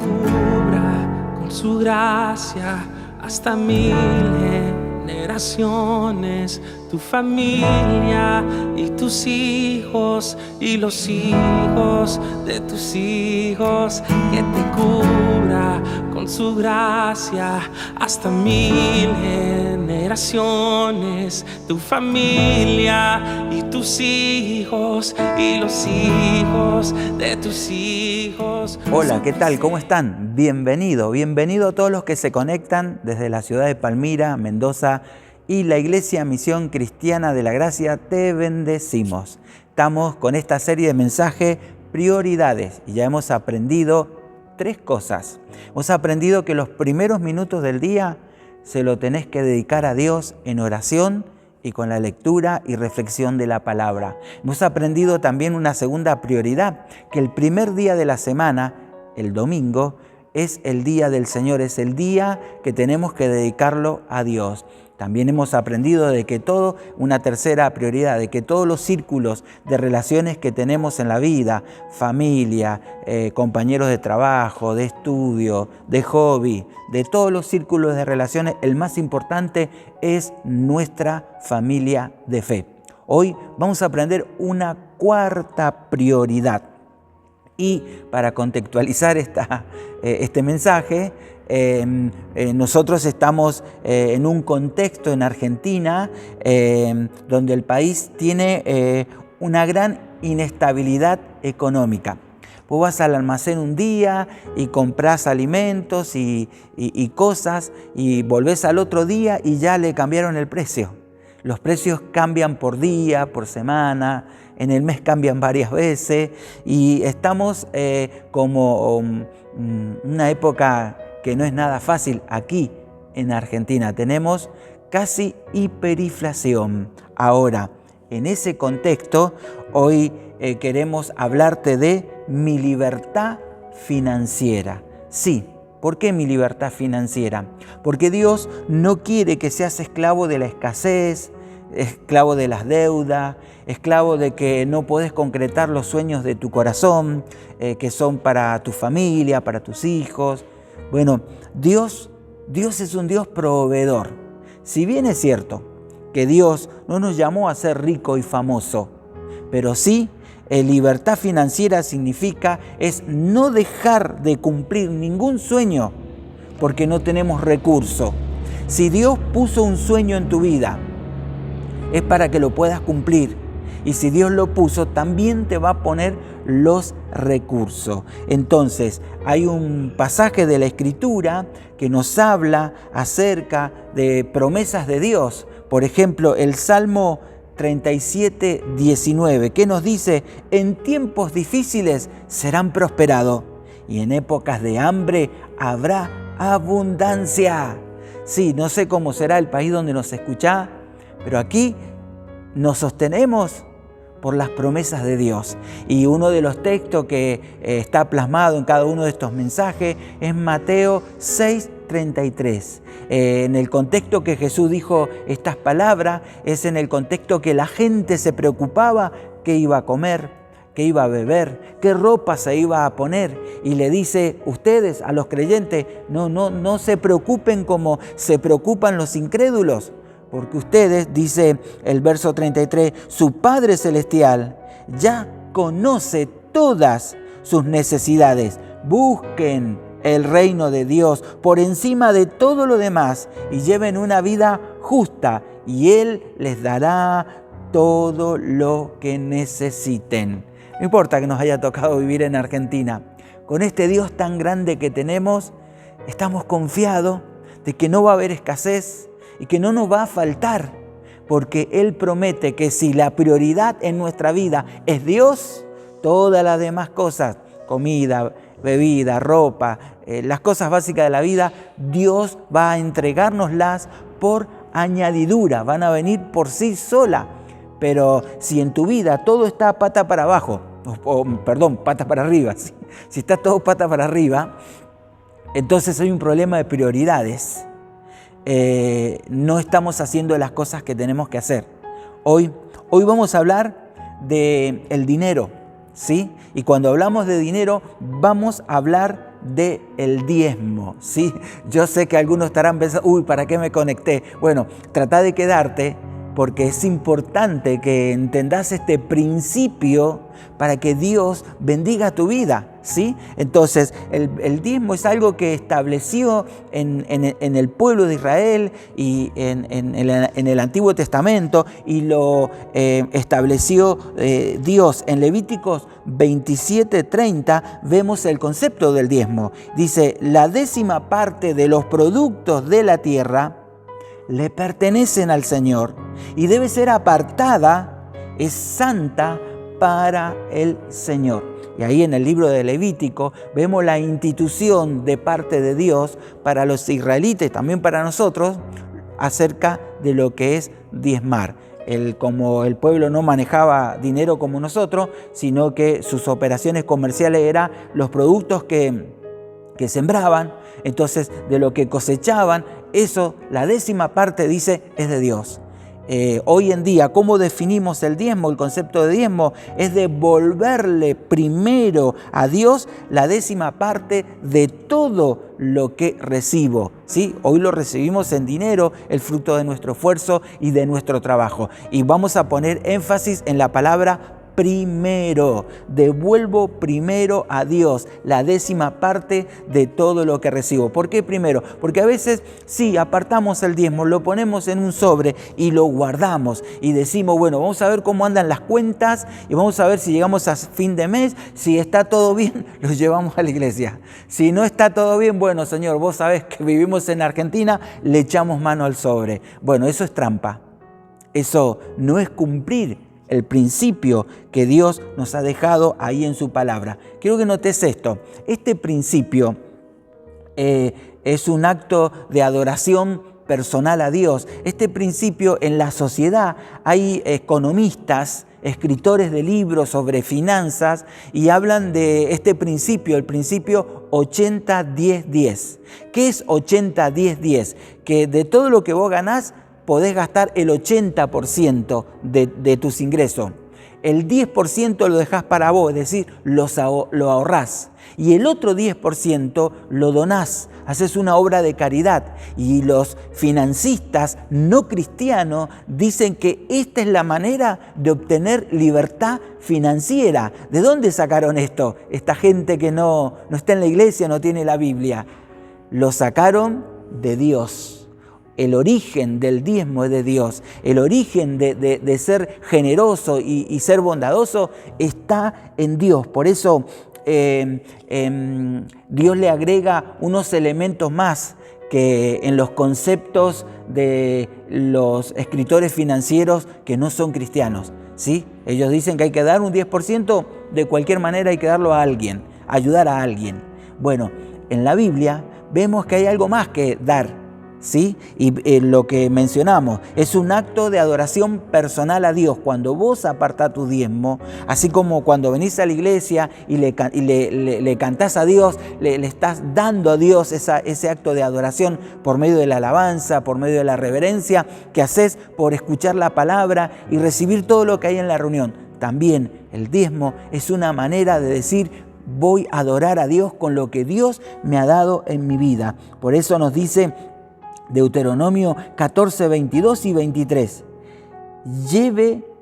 cubra con su gracia hasta 1000 generaciones, tu familia y tus hijos y los hijos de tus hijos, que te cubra con su gracia hasta 1000 generaciones, tu familia y tus hijos y los hijos de tus hijos. Hola, ¿qué tal? ¿Cómo están? Bienvenido a todos los que se conectan desde la ciudad de Palmira, Mendoza y la Iglesia Misión Cristiana de la Gracia. Te bendecimos. Estamos con esta serie de mensajes prioridades y ya hemos aprendido 3 cosas. Hemos aprendido que los primeros minutos del día se lo tenés que dedicar a Dios en oración y con la lectura y reflexión de la palabra. Hemos aprendido también una segunda prioridad, que el primer día de la semana, el domingo, es el día del Señor, es el día que tenemos que dedicarlo a Dios. También hemos aprendido de que una tercera prioridad, de que todos los círculos de relaciones que tenemos en la vida, familia, compañeros de trabajo, de estudio, de hobby, de todos los círculos de relaciones, el más importante es nuestra familia de fe. Hoy vamos a aprender una cuarta prioridad. Y para contextualizar este mensaje, nosotros estamos en un contexto en Argentina donde el país tiene una gran inestabilidad económica. Vos vas al almacén un día y comprás alimentos y cosas y volvés al otro día y ya le cambiaron el precio. Los precios cambian por día, por semana, en el mes cambian varias veces y estamos como una época que no es nada fácil aquí en Argentina. Tenemos casi hiperinflación. Ahora, en ese contexto, hoy queremos hablarte de mi libertad financiera. Sí. ¿Por qué mi libertad financiera? Porque Dios no quiere que seas esclavo de la escasez, esclavo de las deudas, esclavo de que no podés concretar los sueños de tu corazón, que son para tu familia, para tus hijos. Bueno, Dios es un Dios proveedor. Si bien es cierto que Dios no nos llamó a ser rico y famoso, pero sí, libertad financiera significa es no dejar de cumplir ningún sueño porque no tenemos recursos. Si Dios puso un sueño en tu vida, es para que lo puedas cumplir. Y si Dios lo puso, también te va a poner los recursos. Entonces, hay un pasaje de la Escritura que nos habla acerca de promesas de Dios. Por ejemplo, el Salmo 37:19, que nos dice: en tiempos difíciles serán prosperados y en épocas de hambre habrá abundancia. Sí, no sé cómo será el país donde nos escuchás, pero aquí nos sostenemos por las promesas de Dios. Y uno de los textos que está plasmado en cada uno de estos mensajes es Mateo 6:33. En el contexto que Jesús dijo estas palabras, es en el contexto que la gente se preocupaba qué iba a comer, qué iba a beber, qué ropa se iba a poner. Y le dice, ustedes, a los creyentes, no se preocupen como se preocupan los incrédulos, porque ustedes, dice el verso 33, su Padre Celestial ya conoce todas sus necesidades. Busquen el reino de Dios por encima de todo lo demás y lleven una vida justa y Él les dará todo lo que necesiten. No importa que nos haya tocado vivir en Argentina, con este Dios tan grande que tenemos, estamos confiados de que no va a haber escasez y que no nos va a faltar, porque Él promete que si la prioridad en nuestra vida es Dios, todas las demás cosas, comida, bebida, ropa, las cosas básicas de la vida, Dios va a entregárnoslas por añadidura, van a venir por sí sola. Pero si en tu vida todo está pata para abajo, pata para arriba, si está todo pata para arriba, entonces hay un problema de prioridades. No estamos haciendo las cosas que tenemos que hacer. Hoy vamos a hablar del dinero, ¿sí? Y cuando hablamos de dinero, vamos a hablar del diezmo, ¿sí? Yo sé que algunos estarán pensando, uy, ¿para qué me conecté? Bueno, trata de quedarte porque es importante que entendas este principio para que Dios bendiga tu vida, ¿sí? Entonces, el diezmo es algo que estableció en el pueblo de Israel y en el Antiguo Testamento, y lo estableció Dios. En Levíticos 27:30 vemos el concepto del diezmo. Dice, la 10ª parte de los productos de la tierra le pertenecen al Señor y debe ser apartada, es santa para el Señor. Y ahí en el libro de Levítico vemos la institución de parte de Dios para los israelitas y también para nosotros acerca de lo que es diezmar. Como el pueblo no manejaba dinero como nosotros, sino que sus operaciones comerciales eran los productos que sembraban, entonces de lo que cosechaban, eso, la 10ª parte dice, es de Dios. Hoy en día, ¿cómo definimos el diezmo? El concepto de diezmo es devolverle primero a Dios la 10ª parte de todo lo que recibo, ¿sí? Hoy lo recibimos en dinero, el fruto de nuestro esfuerzo y de nuestro trabajo. Y vamos a poner énfasis en la palabra primero. Devuelvo primero a Dios la 10ª parte de todo lo que recibo. ¿Por qué primero? Porque a veces sí, apartamos el diezmo, lo ponemos en un sobre y lo guardamos y decimos, bueno, vamos a ver cómo andan las cuentas y vamos a ver si llegamos a fin de mes, si está todo bien, lo llevamos a la iglesia. Si no está todo bien, bueno, Señor, vos sabés que vivimos en Argentina, le echamos mano al sobre. Bueno, eso es trampa. Eso no es cumplir el principio que Dios nos ha dejado ahí en su palabra. Quiero que notes esto. Este principio es un acto de adoración personal a Dios. Este principio en la sociedad, hay economistas, escritores de libros sobre finanzas y hablan de este principio, el principio 80-10-10. ¿Qué es 80-10-10? Que de todo lo que vos ganás, podés gastar el 80% de tus ingresos. El 10% lo dejás para vos, es decir, lo ahorrás. Y el otro 10% lo donás, haces una obra de caridad. Y los financistas no cristianos dicen que esta es la manera de obtener libertad financiera. ¿De dónde sacaron esto? Esta gente que no está en la iglesia, no tiene la Biblia. Lo sacaron de Dios. El origen del diezmo es de Dios. El origen de ser generoso y ser bondadoso está en Dios. Por eso Dios le agrega unos elementos más que en los conceptos de los escritores financieros que no son cristianos, ¿sí? Ellos dicen que hay que dar un 10%, de cualquier manera hay que darlo a alguien, ayudar a alguien. Bueno, en la Biblia vemos que hay algo más que dar, ¿sí? Y lo que mencionamos es un acto de adoración personal a Dios. Cuando vos apartás tu diezmo, así como cuando venís a la iglesia y le cantás a Dios, le estás dando a Dios ese acto de adoración por medio de la alabanza, por medio de la reverencia que haces por escuchar la palabra y recibir todo lo que hay en la reunión. También el diezmo es una manera de decir, voy a adorar a Dios con lo que Dios me ha dado en mi vida. Por eso nos dice Deuteronomio 14, 22 y 23.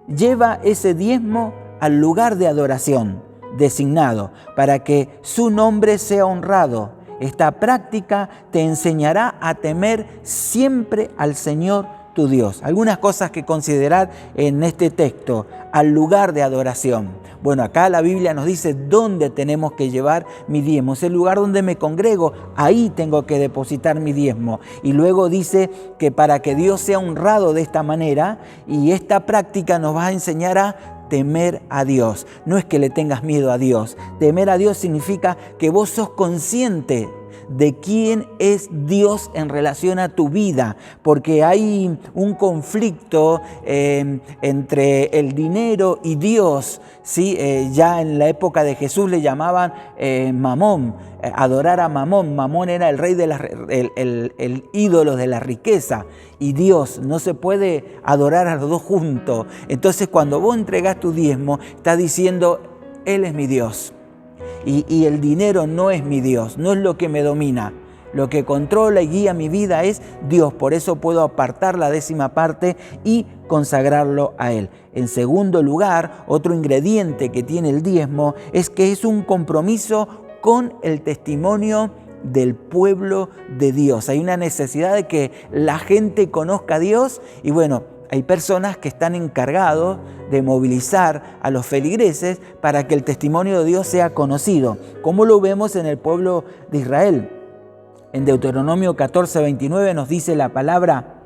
Lleva ese diezmo al lugar de adoración designado para que su nombre sea honrado. Esta práctica te enseñará a temer siempre al Señor tu Dios. Algunas cosas que considerar en este texto, al lugar de adoración. Bueno, acá la Biblia nos dice dónde tenemos que llevar mi diezmo. Es el lugar donde me congrego, ahí tengo que depositar mi diezmo. Y luego dice que para que Dios sea honrado de esta manera, y esta práctica nos va a enseñar a temer a Dios. No es que le tengas miedo a Dios. Temer a Dios significa que vos sos consciente de quién es Dios en relación a tu vida, porque hay un conflicto entre el dinero y Dios, ¿sí? Ya en la época de Jesús le llamaban Mamón, adorar a Mamón. Mamón era el rey el ídolo de la riqueza, y Dios no se puede adorar a los dos juntos. Entonces, cuando vos entregás tu diezmo, estás diciendo, Él es mi Dios. Y el dinero no es mi Dios, no es lo que me domina. Lo que controla y guía mi vida es Dios. Por eso puedo apartar la 10ª parte y consagrarlo a Él. En segundo lugar, otro ingrediente que tiene el diezmo es que es un compromiso con el testimonio del pueblo de Dios. Hay una necesidad de que la gente conozca a Dios y bueno, hay personas que están encargados de movilizar a los feligreses para que el testimonio de Dios sea conocido, como lo vemos en el pueblo de Israel. En Deuteronomio 14:29 nos dice la palabra: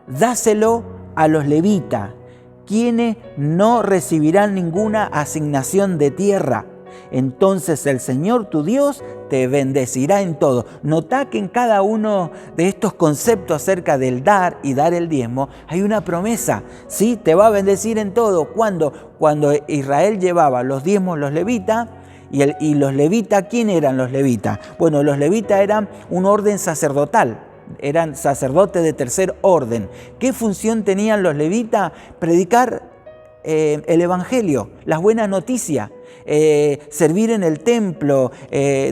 dáselo a los levitas, quienes no recibirán ninguna asignación de tierra. Entonces el Señor tu Dios te bendecirá en todo. Notá que en cada uno de estos conceptos acerca del dar y dar el diezmo hay una promesa, ¿sí? Te va a bendecir en todo. ¿Cuándo? Cuando Israel llevaba los diezmos, los levitas, y los levitas, ¿quién eran los levitas? Bueno, los levitas eran un orden sacerdotal, eran sacerdotes de tercer orden. ¿Qué función tenían los levitas? Predicar el evangelio, las buenas noticias. Servir en el templo.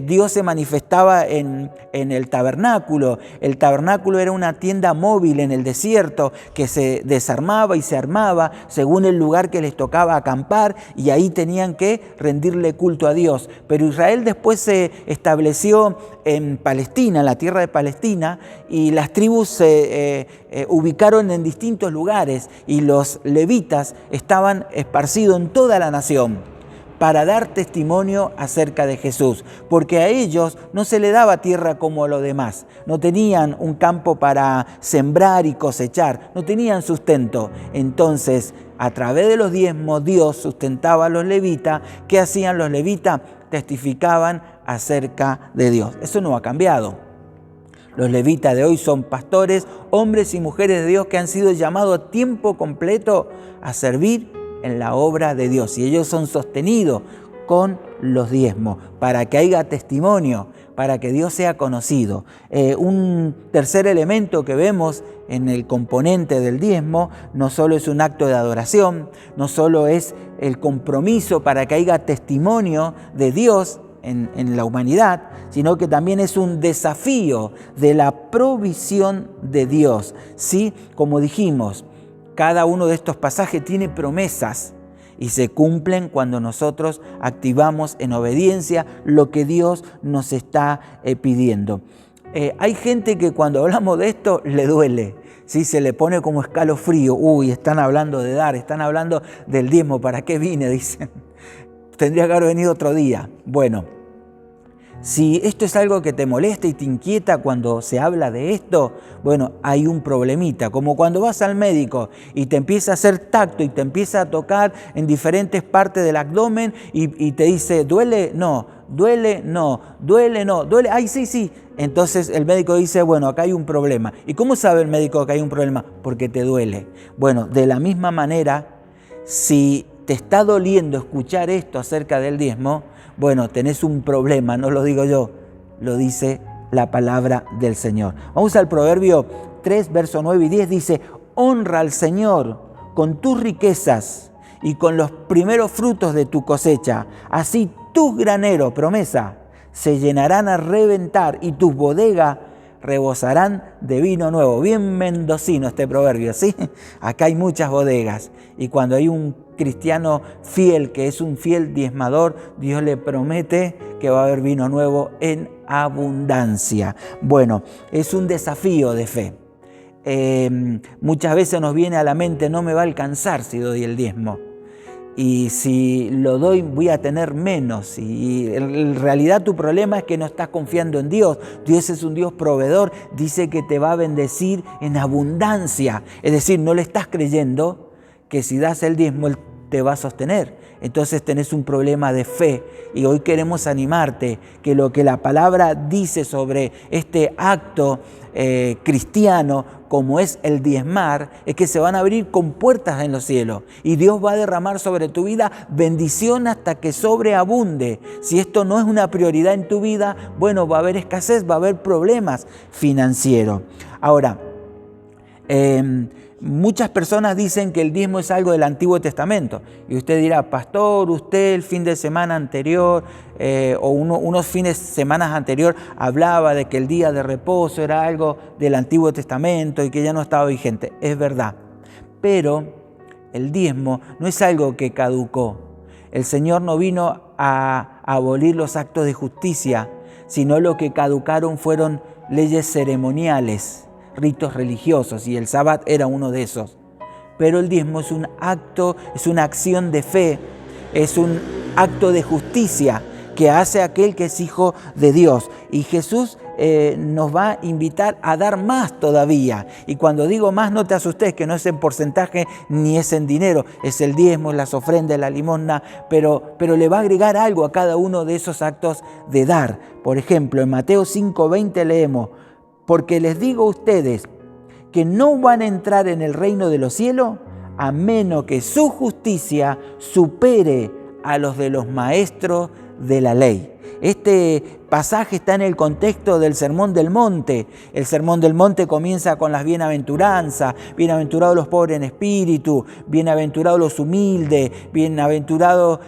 Dios se manifestaba en el tabernáculo. El tabernáculo era una tienda móvil en el desierto que se desarmaba y se armaba según el lugar que les tocaba acampar, y ahí tenían que rendirle culto a Dios. Pero Israel después se estableció en Palestina, en la tierra de Palestina, y las tribus se ubicaron en distintos lugares, y los levitas estaban esparcidos en toda la nación para dar testimonio acerca de Jesús, porque a ellos no se les daba tierra como a los demás, no tenían un campo para sembrar y cosechar, no tenían sustento. Entonces, a través de los diezmos, Dios sustentaba a los levitas. ¿Qué hacían los levitas? Testificaban acerca de Dios. Eso no ha cambiado. Los levitas de hoy son pastores, hombres y mujeres de Dios que han sido llamados a tiempo completo a servir en la obra de Dios, y ellos son sostenidos con los diezmos para que haya testimonio, para que Dios sea conocido. Un tercer elemento que vemos en el componente del diezmo no solo es un acto de adoración, no solo es el compromiso para que haya testimonio de Dios en la humanidad, sino que también es un desafío de la provisión de Dios. ¿Sí? Como dijimos, cada uno de estos pasajes tiene promesas y se cumplen cuando nosotros activamos en obediencia lo que Dios nos está pidiendo. Hay gente que cuando hablamos de esto le duele, ¿sí? Se le pone como escalofrío. Uy, están hablando de dar, están hablando del diezmo. ¿Para qué vine? Dicen. Tendría que haber venido otro día. Bueno, si esto es algo que te molesta y te inquieta cuando se habla de esto, bueno, hay un problemita. Como cuando vas al médico y te empieza a hacer tacto y te empieza a tocar en diferentes partes del abdomen y te dice, ¿duele? No, duele, no, duele, no, duele, ay, sí. Entonces el médico dice, bueno, acá hay un problema. ¿Y cómo sabe el médico que hay un problema? Porque te duele. Bueno, de la misma manera, si te está doliendo escuchar esto acerca del diezmo, bueno, tenés un problema, no lo digo yo, lo dice la palabra del Señor. Vamos al Proverbio 3, verso 9 y 10, dice: honra al Señor con tus riquezas y con los primeros frutos de tu cosecha. Así tus graneros, promesa, se llenarán a reventar y tus bodegas rebosarán de vino nuevo. Bien mendocino este proverbio, ¿sí? Acá hay muchas bodegas, y cuando hay un cristiano fiel, que es un fiel diezmador, Dios le promete que va a haber vino nuevo en abundancia. Bueno, es un desafío de fe. Muchas veces nos viene a la mente, no me va a alcanzar si doy el diezmo. Y si lo doy voy a tener menos. Y en realidad tu problema es que no estás confiando en Dios. Dios es un Dios proveedor. Dice que te va a bendecir en abundancia. Es decir, no le estás creyendo que si das el diezmo Él te va a sostener. Entonces tenés un problema de fe. Y hoy queremos animarte que lo que la palabra dice sobre este acto cristiano, como es el diezmar, es que se van a abrir compuertas en los cielos y Dios va a derramar sobre tu vida bendición hasta que sobreabunde. Si esto no es una prioridad en tu vida, bueno, va a haber escasez, va a haber problemas financieros. Ahora, Muchas personas dicen que el diezmo es algo del Antiguo Testamento. Y usted dirá, pastor, usted el fin de semana anterior unos fines de semana anterior hablaba de que el día de reposo era algo del Antiguo Testamento y que ya no estaba vigente. Es verdad. Pero el diezmo no es algo que caducó. El Señor no vino a abolir los actos de justicia, sino lo que caducaron fueron leyes ceremoniales, ritos religiosos, y el Sabbat era uno de esos. Pero el diezmo es un acto, es una acción de fe, es un acto de justicia que hace aquel que es hijo de Dios. Y Jesús nos va a invitar a dar más todavía. Y cuando digo más, no te asustes, que no es en porcentaje ni es en dinero, es el diezmo, las ofrendas, la limosna, pero le va a agregar algo a cada uno de esos actos de dar. Por ejemplo, en Mateo 5:20 leemos: porque les digo a ustedes que no van a entrar en el reino de los cielos a menos que su justicia supere a los de los maestros de la ley. Este pasaje está en el contexto del Sermón del Monte. El Sermón del Monte comienza con las bienaventuranzas: bienaventurados los pobres en espíritu, bienaventurados los humildes, bienaventurados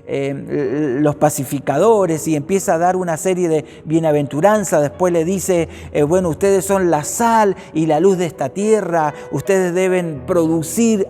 los pacificadores, y empieza a dar una serie de bienaventuranzas. Después le dice, bueno, ustedes son la sal y la luz de esta tierra, ustedes deben producir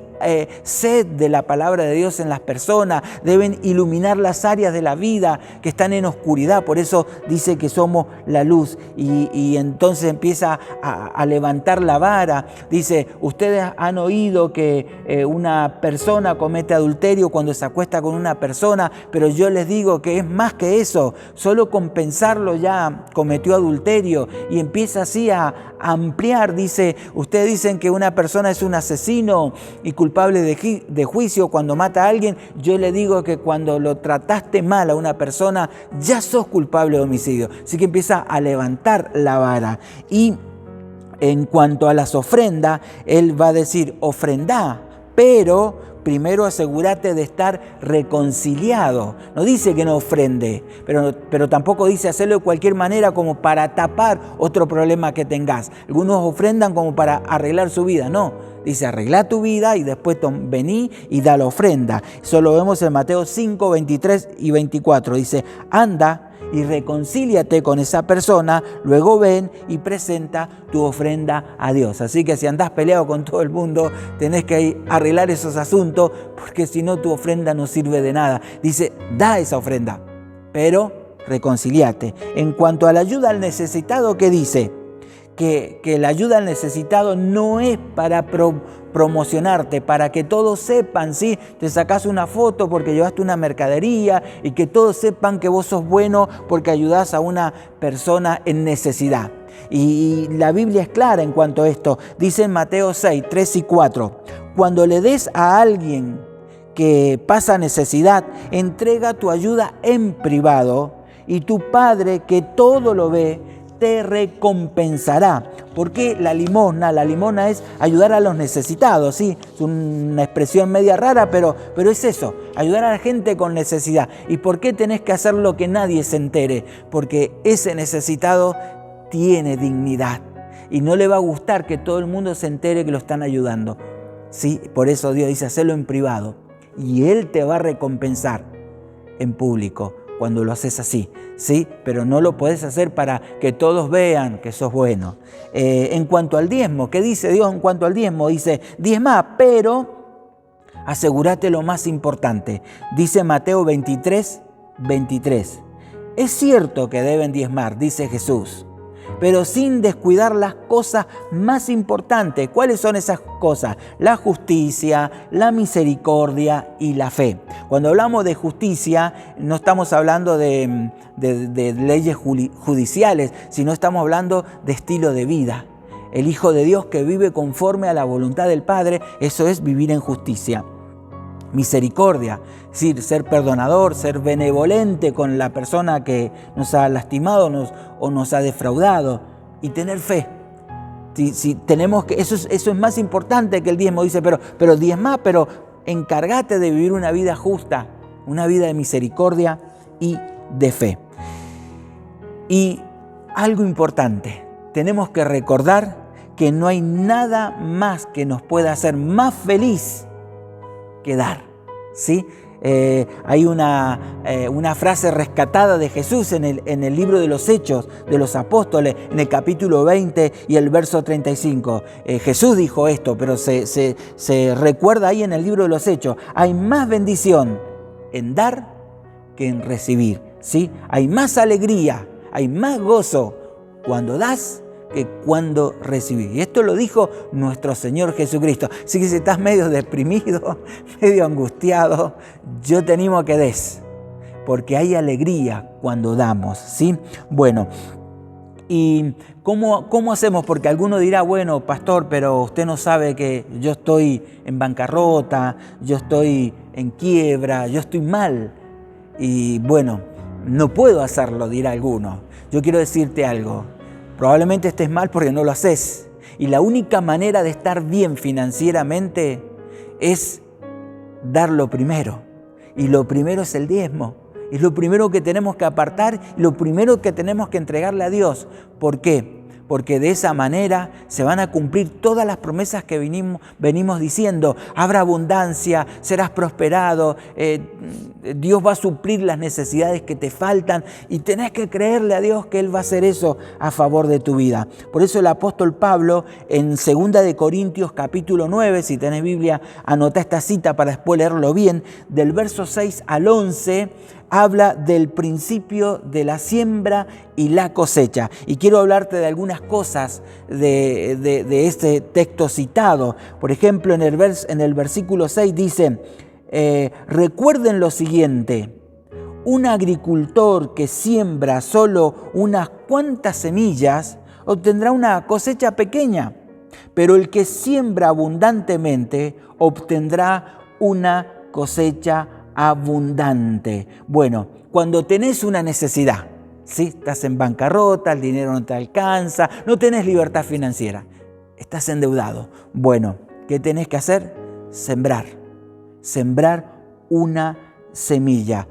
sed de la palabra de Dios en las personas, deben iluminar las áreas de la vida que están en oscuridad. Por eso dice que somos la luz, y entonces empieza a levantar la vara. Dice, ustedes han oído que una persona comete adulterio cuando se acuesta con una persona, pero yo les digo que es más que eso, solo con pensarlo ya cometió adulterio. Y empieza así a ampliar. Dice, ustedes dicen que una persona es un asesino y culpable de juicio cuando mata a alguien. Yo le digo que cuando lo trataste mal a una persona, ya sos culpable de homicidio. Así que empieza a levantar la vara. Y en cuanto a las ofrendas, él va a decir, ofrendá, pero primero asegúrate de estar reconciliado. No dice que no ofrende, pero tampoco dice hacerlo de cualquier manera como para tapar otro problema que tengas. Algunos ofrendan como para arreglar su vida. No, dice arregla tu vida y después vení y da la ofrenda. Eso lo vemos en Mateo 5, 23 y 24. Dice, anda y reconcíliate con esa persona, luego ven y presenta tu ofrenda a Dios. Así que si andás peleado con todo el mundo, tenés que arreglar esos asuntos, porque si no tu ofrenda no sirve de nada. Dice, da esa ofrenda, pero reconcíliate. En cuanto a la ayuda al necesitado, ¿qué dice? Que la ayuda al necesitado no es para promocionarte, para que todos sepan, ¿sí? Te sacás una foto porque llevaste una mercadería y que todos sepan que vos sos bueno porque ayudás a una persona en necesidad. Y la Biblia es clara en cuanto a esto. Dice en Mateo 6, 3 y 4, cuando le des a alguien que pasa necesidad, entrega tu ayuda en privado, y tu Padre, que todo lo ve, te recompensará. Porque la limosna es ayudar a los necesitados, ¿sí? Es una expresión media rara, pero es eso, ayudar a la gente con necesidad. ¿Y por qué tenés que hacerlo que nadie se entere? Porque ese necesitado tiene dignidad y no le va a gustar que todo el mundo se entere que lo están ayudando, ¿sí? Por eso Dios dice, hacelo en privado y Él te va a recompensar en público cuando lo haces así, ¿sí? Pero no lo podés hacer para que todos vean que sos bueno. En cuanto al diezmo, ¿qué dice Dios en cuanto al diezmo? Dice, diezma, pero asegúrate lo más importante. Dice Mateo 23, 23. Es cierto que deben diezmar, dice Jesús, pero sin descuidar las cosas más importantes. ¿Cuáles son esas cosas? La justicia, la misericordia y la fe. Cuando hablamos de justicia, no estamos hablando de leyes judiciales, sino estamos hablando de estilo de vida. El Hijo de Dios que vive conforme a la voluntad del Padre, eso es vivir en justicia. Misericordia, es decir, ser perdonador, ser benevolente con la persona que nos ha lastimado o nos ha defraudado, y tener fe. Si tenemos que, eso es más importante que el diezmo. Dice, pero diezma, pero encárgate de vivir una vida justa, una vida de misericordia y de fe. Y algo importante, tenemos que recordar que no hay nada más que nos pueda hacer más feliz que dar, ¿sí? Hay una frase rescatada de Jesús en el libro de los Hechos de los Apóstoles, en el capítulo 20 y el verso 35. Jesús dijo esto, pero se recuerda ahí en el libro de los Hechos. Hay más bendición en dar que en recibir, ¿sí? Hay más alegría, hay más gozo cuando das que cuando recibís. Y esto lo dijo nuestro Señor Jesucristo. Así que si estás medio deprimido, medio angustiado, yo te animo a que des, porque hay alegría cuando damos, ¿sí? Bueno, ¿y cómo hacemos? Porque alguno dirá, bueno, pastor, pero usted no sabe que yo estoy en bancarrota, yo estoy en quiebra, yo estoy mal. Y bueno, no puedo hacerlo, dirá alguno. Yo quiero decirte algo. Probablemente estés mal porque no lo haces. Y la única manera de estar bien financieramente es dar lo primero. Y lo primero es el diezmo. Es lo primero que tenemos que apartar y lo primero que tenemos que entregarle a Dios. ¿Por qué? Porque de esa manera se van a cumplir todas las promesas que venimos diciendo. Habrá abundancia, serás prosperado, Dios va a suplir las necesidades que te faltan y tenés que creerle a Dios que Él va a hacer eso a favor de tu vida. Por eso el apóstol Pablo en 2 de Corintios capítulo 9, si tenés Biblia, anota esta cita para después leerlo bien, del verso 6 al 11, habla del principio de la siembra y la cosecha. Y quiero hablarte de algunas cosas de este texto citado. Por ejemplo, en el versículo 6 dice, recuerden lo siguiente, un agricultor que siembra solo unas cuantas semillas obtendrá una cosecha pequeña, pero el que siembra abundantemente obtendrá una cosecha abundante. Bueno, cuando tenés una necesidad, ¿sí? Estás en bancarrota, el dinero no te alcanza, no tenés libertad financiera, estás endeudado. Bueno, ¿qué tenés que hacer? Sembrar una semilla.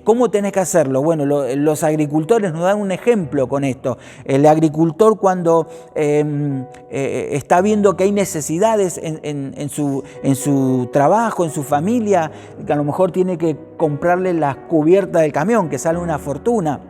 ¿Cómo tenés que hacerlo? Bueno, los agricultores nos dan un ejemplo con esto. El agricultor cuando está viendo que hay necesidades en su trabajo, en su familia, que a lo mejor tiene que comprarle las cubiertas del camión, que sale una fortuna,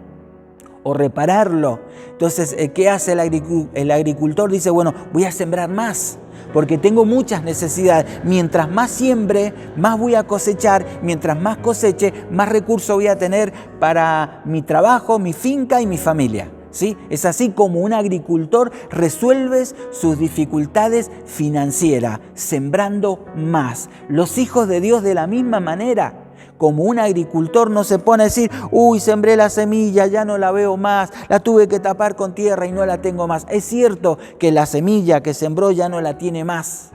o repararlo. Entonces, ¿qué hace el agricultor? Dice, bueno, voy a sembrar más, porque tengo muchas necesidades. Mientras más siembre, más voy a cosechar. Mientras más coseche, más recursos voy a tener para mi trabajo, mi finca y mi familia, ¿sí? Es así como un agricultor resuelve sus dificultades financieras, sembrando más. Los hijos de Dios de la misma manera. Como un agricultor no se pone a decir, uy, sembré la semilla, ya no la veo más, la tuve que tapar con tierra y no la tengo más. Es cierto que la semilla que sembró ya no la tiene más,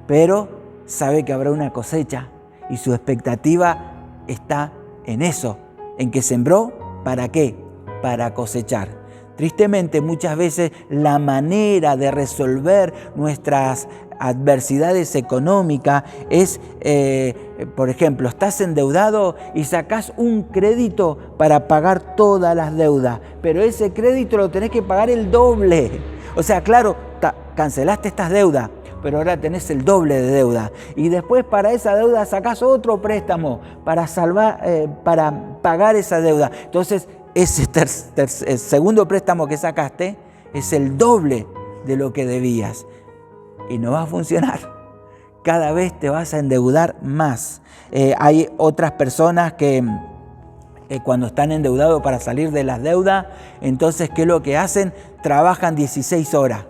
pero sabe que habrá una cosecha y su expectativa está en eso, en que sembró, ¿para qué? Para cosechar. Tristemente, muchas veces la manera de resolver nuestras adversidades económicas es, por ejemplo, estás endeudado y sacás un crédito para pagar todas las deudas, pero ese crédito lo tenés que pagar el doble. O sea, claro, cancelaste estas deudas, pero ahora tenés el doble de deuda. Y después para esa deuda sacás otro préstamo para pagar esa deuda. Entonces, ese segundo préstamo que sacaste es el doble de lo que debías. Y no va a funcionar. Cada vez te vas a endeudar más. Hay otras personas que cuando están endeudados para salir de las deudas, entonces, ¿qué es lo que hacen? Trabajan 16 horas.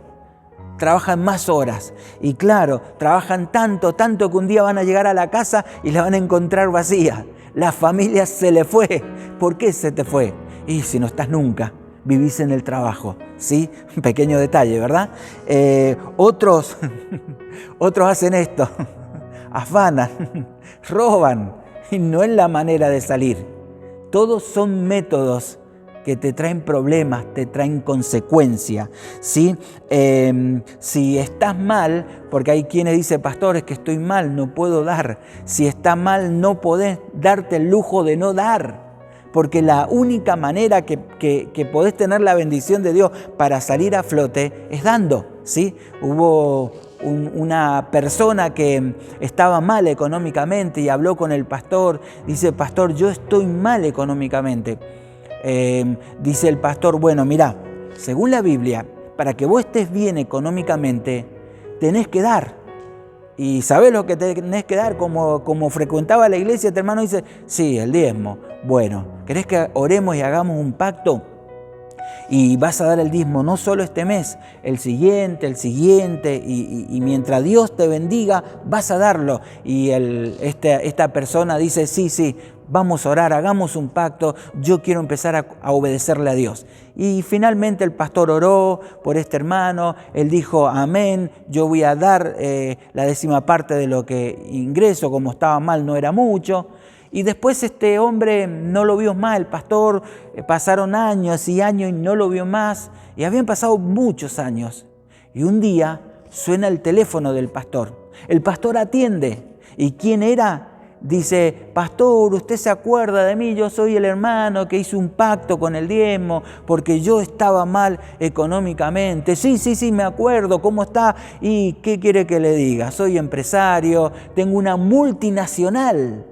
Trabajan más horas. Y claro, trabajan tanto que un día van a llegar a la casa y la van a encontrar vacía. La familia se le fue. ¿Por qué se te fue? Y si no estás nunca, vivís en el trabajo, ¿sí? Un pequeño detalle, ¿verdad? Otros hacen esto, afanan, roban, y no es la manera de salir. Todos son métodos que te traen problemas, te traen consecuencias, ¿sí? Si estás mal, porque hay quienes dicen, pastor, es que estoy mal, no puedo dar. Si estás mal, no podés darte el lujo de no dar. Porque la única manera que podés tener la bendición de Dios para salir a flote es dando. ¿sí? Hubo una persona que estaba mal económicamente y habló con el pastor. Dice, pastor, yo estoy mal económicamente. Dice el pastor, bueno, mirá, según la Biblia, para que vos estés bien económicamente, tenés que dar. ¿Y sabés lo que tenés que dar? Como frecuentaba la iglesia, este hermano dice, sí, el diezmo. Bueno, ¿querés que oremos y hagamos un pacto? Y vas a dar el diezmo no solo este mes, el siguiente, y mientras Dios te bendiga, vas a darlo. Y esta persona dice, sí, vamos a orar, hagamos un pacto, yo quiero empezar a obedecerle a Dios. Y finalmente el pastor oró por este hermano, él dijo, amén, yo voy a dar la 10ª de lo que ingreso, como estaba mal no era mucho. Y después este hombre no lo vio más, el pastor, pasaron años y años y no lo vio más. Y habían pasado muchos años. Y un día suena el teléfono del pastor. El pastor atiende. ¿Y quién era? Dice, pastor, ¿usted se acuerda de mí? Yo soy el hermano que hizo un pacto con el diezmo porque yo estaba mal económicamente. Sí, me acuerdo. ¿Cómo está? ¿Y qué quiere que le diga? Soy empresario, tengo una multinacional.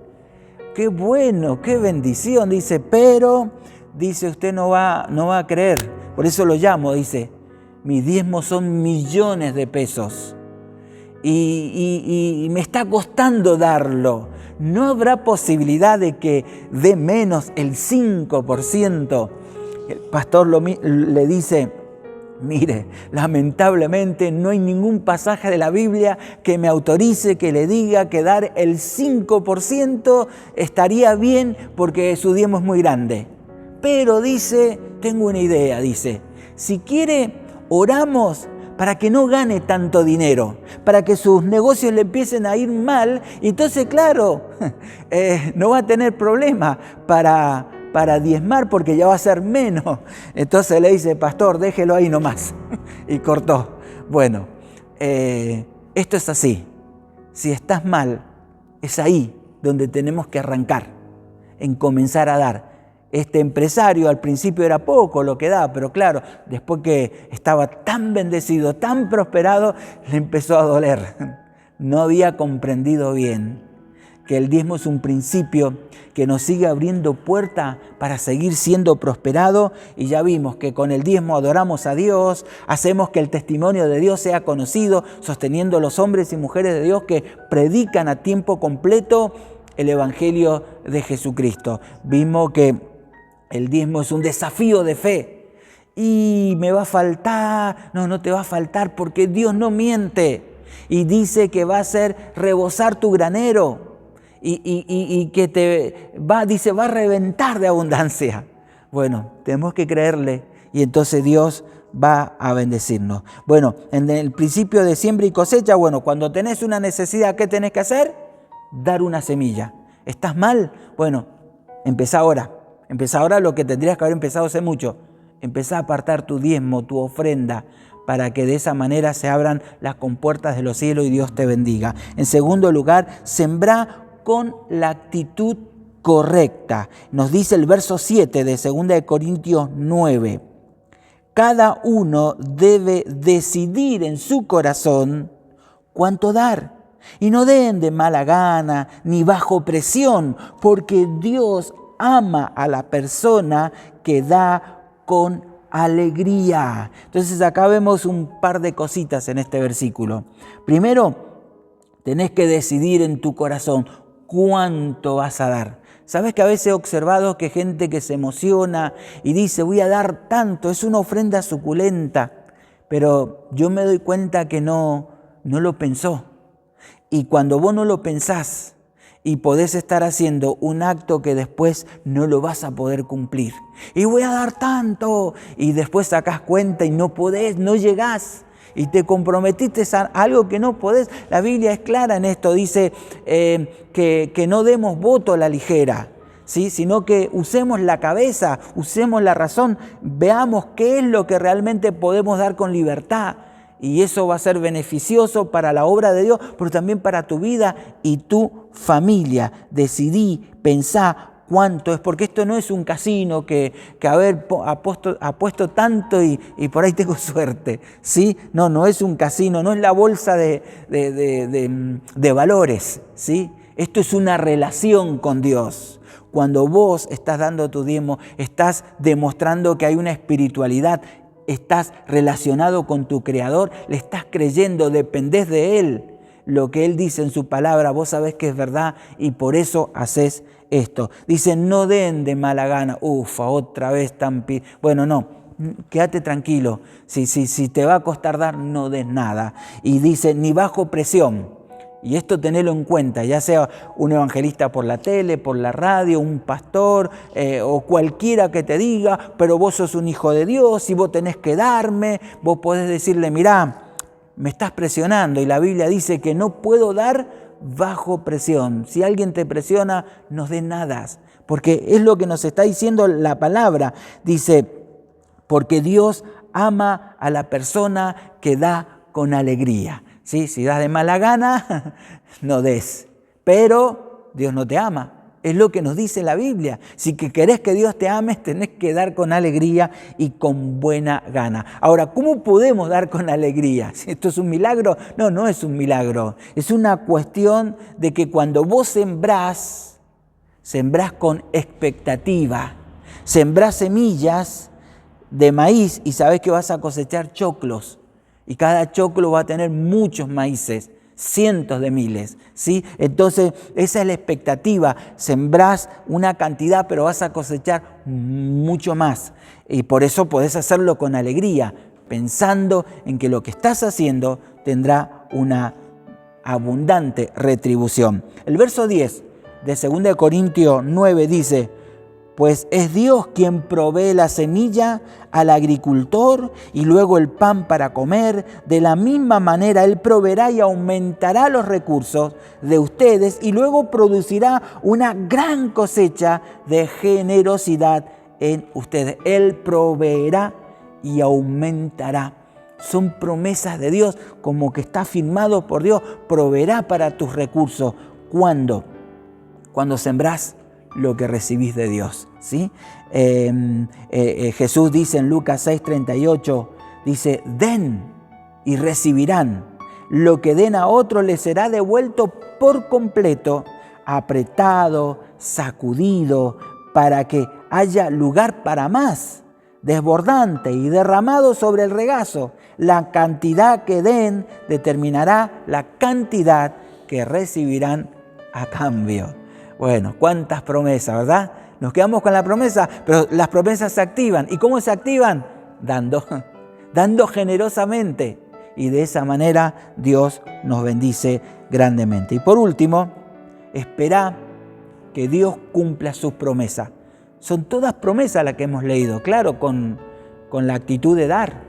Qué bueno, qué bendición, dice, pero, dice, usted no va a creer, por eso lo llamo, dice, mis diezmos son millones de pesos y me está costando darlo. ¿No habrá posibilidad de que dé menos el 5%? El pastor le dice, mire, lamentablemente no hay ningún pasaje de la Biblia que me autorice, que le diga que dar el 5% estaría bien porque su diezmo es muy grande. Pero dice, tengo una idea, dice, si quiere, oramos para que no gane tanto dinero, para que sus negocios le empiecen a ir mal, y entonces, claro, no va a tener problema para diezmar porque ya va a ser menos. Entonces le dice, pastor, déjelo ahí nomás. Y cortó. Bueno, esto es así. Si estás mal, es ahí donde tenemos que arrancar, en comenzar a dar. Este empresario al principio era poco lo que daba, pero claro, después que estaba tan bendecido, tan prosperado, le empezó a doler. No había comprendido bien que el diezmo es un principio que nos sigue abriendo puerta para seguir siendo prosperado, y ya vimos que con el diezmo adoramos a Dios, hacemos que el testimonio de Dios sea conocido, sosteniendo los hombres y mujeres de Dios que predican a tiempo completo el Evangelio de Jesucristo. Vimos que el diezmo es un desafío de fe. Y me va a faltar, no te va a faltar porque Dios no miente y dice que va a hacer rebosar tu granero. Y que dice, va a reventar de abundancia. Bueno, tenemos que creerle y entonces Dios va a bendecirnos. Bueno, en el principio de siembra y cosecha, bueno, cuando tenés una necesidad, ¿qué tenés que hacer? Dar una semilla. ¿Estás mal? Bueno, empezá ahora. Empezá ahora lo que tendrías que haber empezado hace mucho. Empezá a apartar tu diezmo, tu ofrenda, para que de esa manera se abran las compuertas de los cielos y Dios te bendiga. En segundo lugar, sembrá con la actitud correcta. Nos dice el verso 7 de 2 Corintios 9. Cada uno debe decidir en su corazón cuánto dar. Y no den de mala gana ni bajo presión, porque Dios ama a la persona que da con alegría. Entonces acá vemos un par de cositas en este versículo. Primero, tenés que decidir en tu corazón cuánto vas a dar. ¿Sabes que a veces he observado que gente que se emociona y dice voy a dar tanto, es una ofrenda suculenta, pero yo me doy cuenta que no lo pensó. Y cuando vos no lo pensás y podés estar haciendo un acto que después no lo vas a poder cumplir. Y voy a dar tanto y después sacás cuenta y no podés, no llegás. Y te comprometiste a algo que no podés. La Biblia es clara en esto, dice que no demos voto a la ligera, ¿sí? Sino que usemos la cabeza, usemos la razón, veamos qué es lo que realmente podemos dar con libertad. Y eso va a ser beneficioso para la obra de Dios, pero también para tu vida y tu familia. Decidí, pensá cuánto es, porque esto no es un casino que apuesto tanto y por ahí tengo suerte, ¿sí? No es un casino, no es la bolsa de valores, ¿sí? Esto es una relación con Dios. Cuando vos estás dando tu diezmo, estás demostrando que hay una espiritualidad, estás relacionado con tu Creador, le estás creyendo, dependés de Él. Lo que Él dice en su palabra, vos sabés que es verdad y por eso haces esto. Dice, no den de mala gana. Otra vez tan... Bueno, no, quédate tranquilo. Si te va a costar dar, no des nada. Y dice, ni bajo presión. Y esto tenelo en cuenta, ya sea un evangelista por la tele, por la radio, un pastor o cualquiera que te diga, pero vos sos un hijo de Dios y vos tenés que darme. Vos podés decirle, mirá, me estás presionando y la Biblia dice que no puedo dar bajo presión. Si alguien te presiona, no des nada, porque es lo que nos está diciendo la palabra. Dice, porque Dios ama a la persona que da con alegría. ¿Sí? Si das de mala gana, no des. Pero Dios no te ama. Es lo que nos dice la Biblia. Si querés que Dios te ame, tenés que dar con alegría y con buena gana. Ahora, ¿cómo podemos dar con alegría? ¿Esto es un milagro? No es un milagro. Es una cuestión de que cuando vos sembrás con expectativa. Sembrás semillas de maíz y sabés que vas a cosechar choclos. Y cada choclo va a tener muchos maíces, cientos de miles, ¿sí? Entonces, esa es la expectativa. Sembrás una cantidad, pero vas a cosechar mucho más. Y por eso podés hacerlo con alegría, pensando en que lo que estás haciendo tendrá una abundante retribución. El verso 10 de 2 Corintios 9 dice, pues es Dios quien provee la semilla al agricultor y luego el pan para comer. De la misma manera Él proveerá y aumentará los recursos de ustedes y luego producirá una gran cosecha de generosidad en ustedes. Él proveerá y aumentará. Son promesas de Dios, como que está firmado por Dios. Proveerá para tus recursos. ¿Cuándo? Cuando sembrás lo que recibís de Dios, ¿sí? Jesús dice en Lucas 6:38, dice, den y recibirán. Lo que den a otro les será devuelto por completo, apretado, sacudido, para que haya lugar para más, desbordante y derramado sobre el regazo. La cantidad que den determinará la cantidad que recibirán a cambio. Bueno, cuántas promesas, ¿verdad? Nos quedamos con la promesa, pero las promesas se activan. ¿Y cómo se activan? Dando generosamente. Y de esa manera Dios nos bendice grandemente. Y por último, espera que Dios cumpla sus promesas. Son todas promesas las que hemos leído, claro, con la actitud de dar,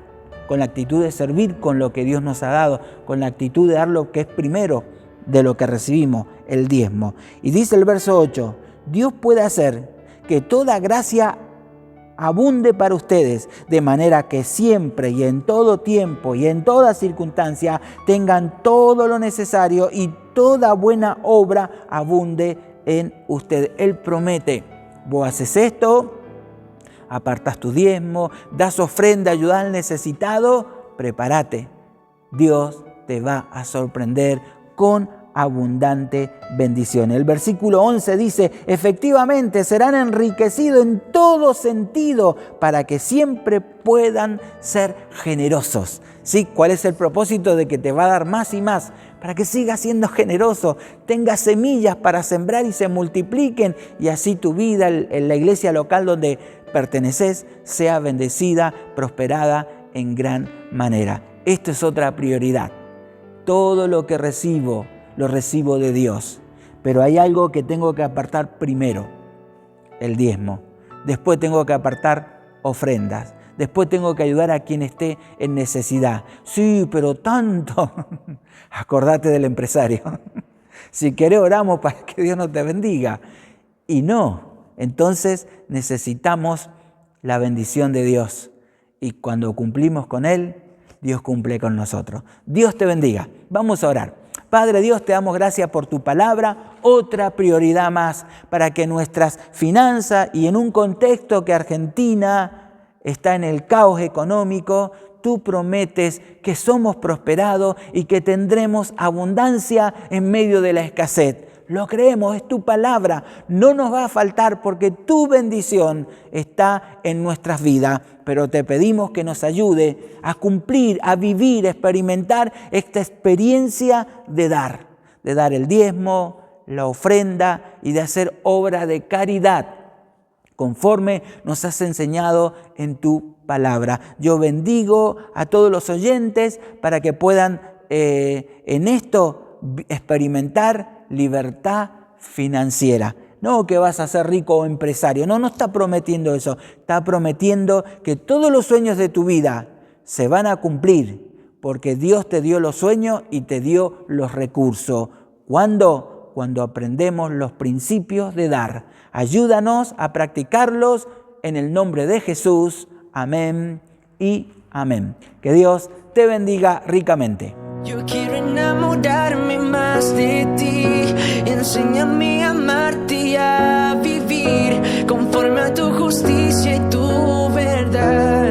con la actitud de servir con lo que Dios nos ha dado, con la actitud de dar lo que es primero de lo que recibimos, el diezmo. Y dice el verso 8, Dios puede hacer que toda gracia abunde para ustedes, de manera que siempre y en todo tiempo y en toda circunstancia tengan todo lo necesario y toda buena obra abunde en ustedes. Él promete, vos haces esto, apartas tu diezmo, das ofrenda, ayudas al necesitado, prepárate. Dios te va a sorprender con abundante bendición. El versículo 11 dice, efectivamente serán enriquecidos en todo sentido para que siempre puedan ser generosos. ¿Sí? ¿Cuál es el propósito de que te va a dar más y más? Para que sigas siendo generoso, tengas semillas para sembrar y se multipliquen y así tu vida en la iglesia local donde perteneces sea bendecida, prosperada en gran manera. Esto es otra prioridad. Todo lo que recibo, lo recibo de Dios. Pero hay algo que tengo que apartar primero, el diezmo. Después tengo que apartar ofrendas. Después tengo que ayudar a quien esté en necesidad. Sí, pero tanto. Acordate del empresario. Si querés oramos para que Dios nos te bendiga. Y no. Entonces necesitamos la bendición de Dios. Y cuando cumplimos con Él, Dios cumple con nosotros. Dios te bendiga. Vamos a orar. Padre Dios, te damos gracias por tu palabra, otra prioridad más para que nuestras finanzas y en un contexto que Argentina está en el caos económico, tú prometes que somos prosperados y que tendremos abundancia en medio de la escasez. Lo creemos, es tu palabra, no nos va a faltar porque tu bendición está en nuestras vidas. Pero te pedimos que nos ayude a cumplir, a vivir, a experimentar esta experiencia de dar el diezmo, la ofrenda y de hacer obra de caridad, conforme nos has enseñado en tu palabra. Yo bendigo a todos los oyentes para que puedan en esto experimentar libertad financiera. No que vas a ser rico o empresario. No está prometiendo eso. Está prometiendo que todos los sueños de tu vida se van a cumplir porque Dios te dio los sueños y te dio los recursos. ¿Cuándo? Cuando aprendemos los principios de dar. Ayúdanos a practicarlos en el nombre de Jesús. Amén y amén. Que Dios te bendiga ricamente. Yo quiero enamorarme más de ti, enséñame a amarte y a vivir conforme a tu justicia y tu verdad.